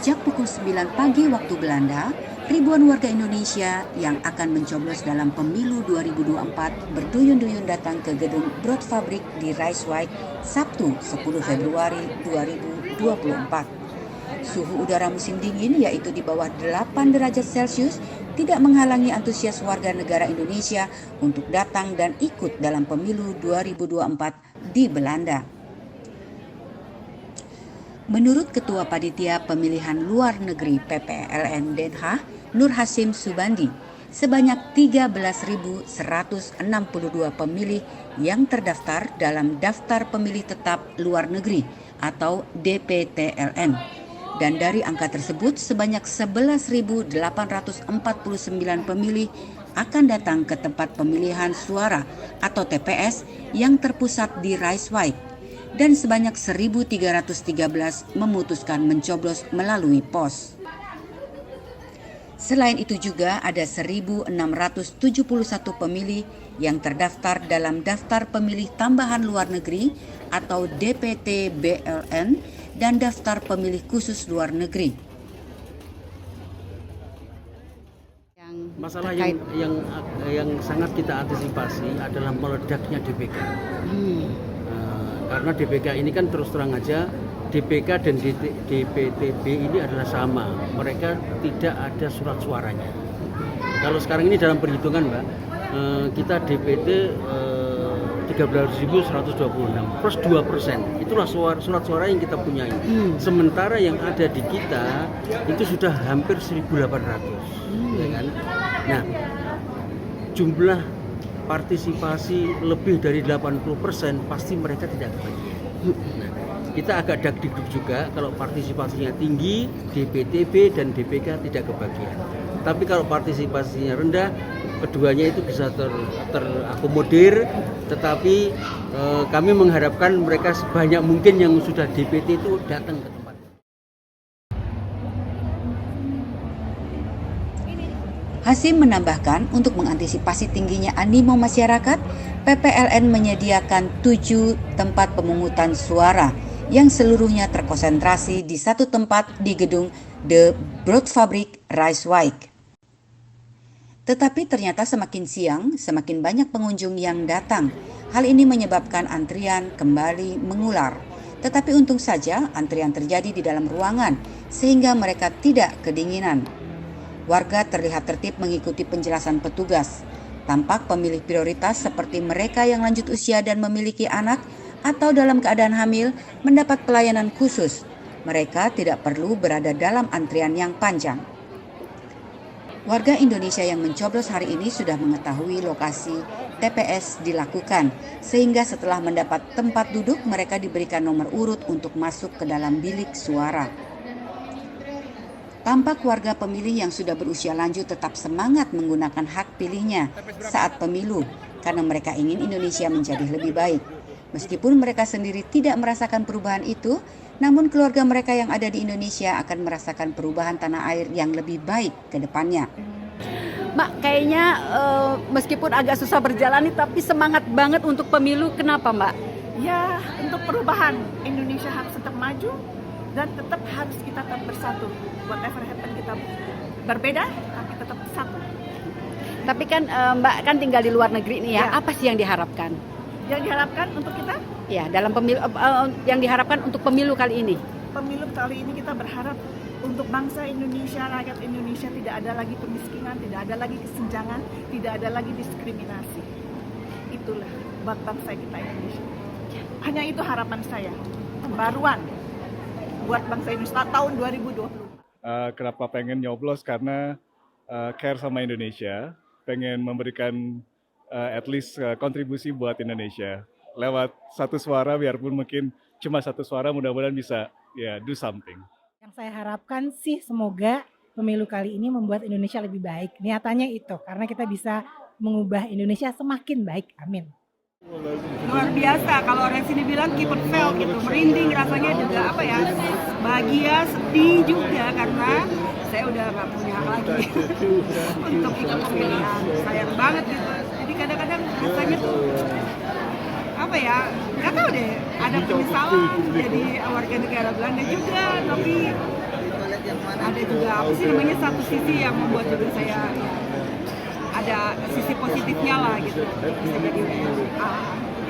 Sejak pukul 9 pagi waktu Belanda, ribuan warga Indonesia yang akan mencoblos dalam pemilu 2024 berduyun-duyun datang ke gedung Broodfabriek di Rijswijk Sabtu 10 Februari 2024. Suhu udara musim dingin yaitu di bawah 8 derajat Celcius tidak menghalangi antusias warga negara Indonesia untuk datang dan ikut dalam pemilu 2024 di Belanda. Menurut Ketua Panitia Pemilihan Luar Negeri PPLN Den Haag, Nur Hasim Subandi, sebanyak 13.162 pemilih yang terdaftar dalam Daftar Pemilih Tetap Luar Negeri atau DPTLN. Dan dari angka tersebut, sebanyak 11.849 pemilih akan datang ke tempat pemilihan suara atau TPS yang terpusat di Rijswijk. Dan sebanyak 1.313 memutuskan mencoblos melalui pos. Selain itu juga ada 1.671 pemilih yang terdaftar dalam Daftar Pemilih Tambahan Luar Negeri atau DPT-BLN dan Daftar Pemilih Khusus Luar Negeri. Masalah yang sangat kita antisipasi adalah meledaknya DPK. Karena DPK ini kan terus terang aja, DPK dan DPTB ini adalah sama. Mereka tidak ada surat suaranya. Kalau sekarang ini dalam perhitungan Mbak, kita DPT 13.126 plus 2%. Itulah surat suara yang kita punyai. Sementara yang ada di kita itu sudah hampir 1.800. Ya kan? Nah, jumlah partisipasi lebih dari 80% pasti mereka tidak kebagian. Nah, kita agak dagdikduk juga kalau partisipasinya tinggi, DPTB dan DPK tidak kebagian. Tapi kalau partisipasinya rendah, keduanya itu bisa terakomodir. Tetapi kami mengharapkan mereka sebanyak mungkin yang sudah DPT itu datang ke tempat. Hasim menambahkan untuk mengantisipasi tingginya animo masyarakat, PPLN menyediakan 7 tempat pemungutan suara yang seluruhnya terkonsentrasi di satu tempat di gedung The Broodfabriek Rijswijk. Tetapi ternyata semakin siang, semakin banyak pengunjung yang datang. Hal ini menyebabkan antrian kembali mengular. Tetapi untung saja antrian terjadi di dalam ruangan sehingga mereka tidak kedinginan. Warga terlihat tertib mengikuti penjelasan petugas. Tampak pemilih prioritas seperti mereka yang lanjut usia dan memiliki anak atau dalam keadaan hamil mendapat pelayanan khusus. Mereka tidak perlu berada dalam antrian yang panjang. Warga Indonesia yang mencoblos hari ini sudah mengetahui lokasi TPS dilakukan, sehingga setelah mendapat tempat duduk mereka diberikan nomor urut untuk masuk ke dalam bilik suara. Tampak warga pemilih yang sudah berusia lanjut tetap semangat menggunakan hak pilihnya saat pemilu karena mereka ingin Indonesia menjadi lebih baik. Meskipun mereka sendiri tidak merasakan perubahan itu, namun keluarga mereka yang ada di Indonesia akan merasakan perubahan tanah air yang lebih baik ke depannya. Mbak, kayaknya meskipun agak susah berjalan tapi semangat banget untuk pemilu. Kenapa Mbak? Ya, untuk perubahan Indonesia harus tetap maju dan tetap harus kita tetap bersatu. Whatever happen kita berbeda tapi tetap satu. Tapi kan Mbak kan tinggal di luar negeri nih ya. Apa sih yang diharapkan? Yang diharapkan untuk kita? Ya, dalam pemilu yang diharapkan untuk pemilu kali ini. Pemilu kali ini kita berharap untuk bangsa Indonesia, rakyat Indonesia tidak ada lagi kemiskinan, tidak ada lagi kesenjangan, tidak ada lagi diskriminasi. Itulah buat bangsa kita Indonesia. Hanya itu harapan saya. Pembaruan buat bangsa Indonesia tahun 2020. Kenapa pengen nyoblos? Karena care sama Indonesia, pengen memberikan at least kontribusi buat Indonesia. Lewat satu suara, biarpun mungkin cuma satu suara, mudah-mudahan bisa do something. Yang saya harapkan sih semoga pemilu kali ini membuat Indonesia lebih baik. Niatannya itu, karena kita bisa mengubah Indonesia semakin baik. Amin. Luar biasa, kalau orang sini bilang keep it felt gitu, merinding rasanya juga bahagia, sedih juga karena saya udah gak punya hak lagi untuk ikut pemilihan. Sayang banget gitu, jadi kadang-kadang rasanya tuh nggak tahu deh, ada penyesalan jadi warga negara Belanda juga, tapi ada juga apa sih namanya satu sisi yang membuat juga saya ya, ada sisi positifnya lah gitu, bisa jadi WNA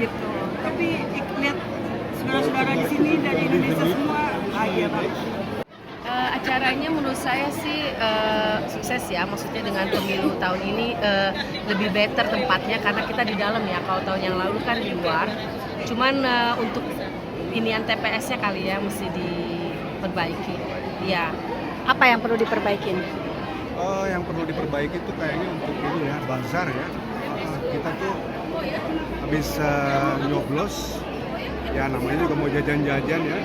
gitu. Tapi lihat saudara-saudara di sini dari Indonesia semua bahagia banget. Acaranya menurut saya sih sukses ya, maksudnya dengan pemilu tahun ini lebih better tempatnya karena kita di dalam ya, kalau tahun yang lalu kan di luar. Cuman untuk inian TPS-nya kali ya mesti diperbaiki. Ya. Apa yang perlu diperbaikin? Oh, yang perlu diperbaiki itu kayaknya untuk ini ya, bazar ya. Kita tuh habis nyoblos, ya namanya juga mau jajan-jajan ya.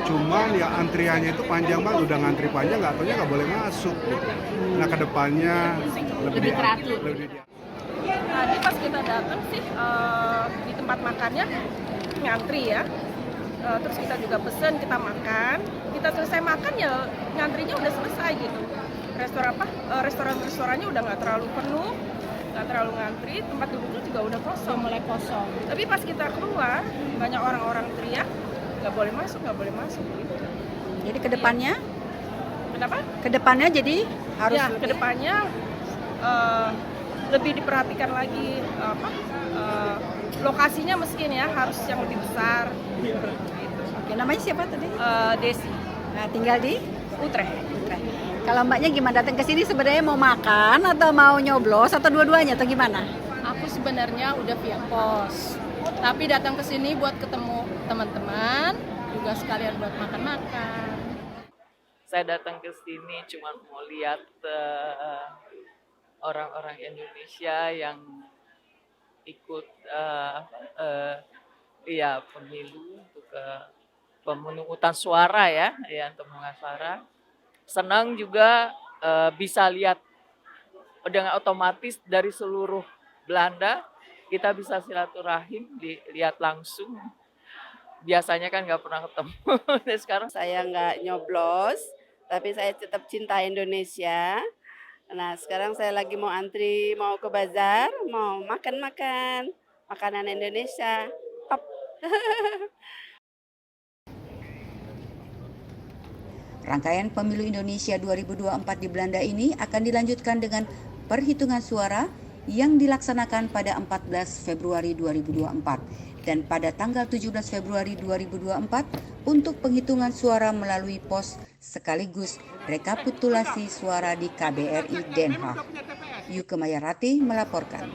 Cuman ya antriannya itu panjang banget, udah ngantri panjang nggak taunya nggak boleh masuk. Nah kedepannya lebih teratur. Tadi pas kita datang sih di tempat makannya ngantri ya. Terus kita juga pesen, kita makan. Kita selesai makan ya ngantrinya udah selesai gitu. Restoran-restorannya udah nggak terlalu penuh, nggak terlalu ngantri. Tempat duduknya juga udah kosong, mulai kosong. Tapi pas kita keluar banyak orang-orang teriak, nggak boleh masuk gitu. Jadi kedepannya? Kenapa? Kedepannya jadi harus ya, lebih... kedepannya lebih diperhatikan lagi lokasinya mungkin ya harus yang lebih besar. Gitu. Oke, namanya siapa tadi? Desi. Nah, tinggal di Utrecht. Kalau mbaknya gimana datang ke sini sebenarnya mau makan atau mau nyoblos atau dua-duanya atau gimana? Aku sebenarnya udah via pos, tapi datang ke sini buat ketemu teman-teman, juga sekalian buat makan-makan. Saya datang ke sini cuma mau lihat orang-orang Indonesia yang ikut pemilu untuk pemungutan suara ya untuk pemungutan suara. Senang juga bisa lihat dengan otomatis dari seluruh Belanda kita bisa silaturahim, dilihat langsung. Biasanya kan nggak pernah ketemu. Sekarang saya nggak nyoblos, tapi saya tetap cinta Indonesia. Nah sekarang saya lagi mau antri, mau ke bazar, mau makan-makan makanan Indonesia. Top. Rangkaian Pemilu Indonesia 2024 di Belanda ini akan dilanjutkan dengan perhitungan suara yang dilaksanakan pada 14 Februari 2024 dan pada tanggal 17 Februari 2024 untuk penghitungan suara melalui pos sekaligus rekapitulasi suara di KBRI Den Haag. Yuke Mayarati melaporkan.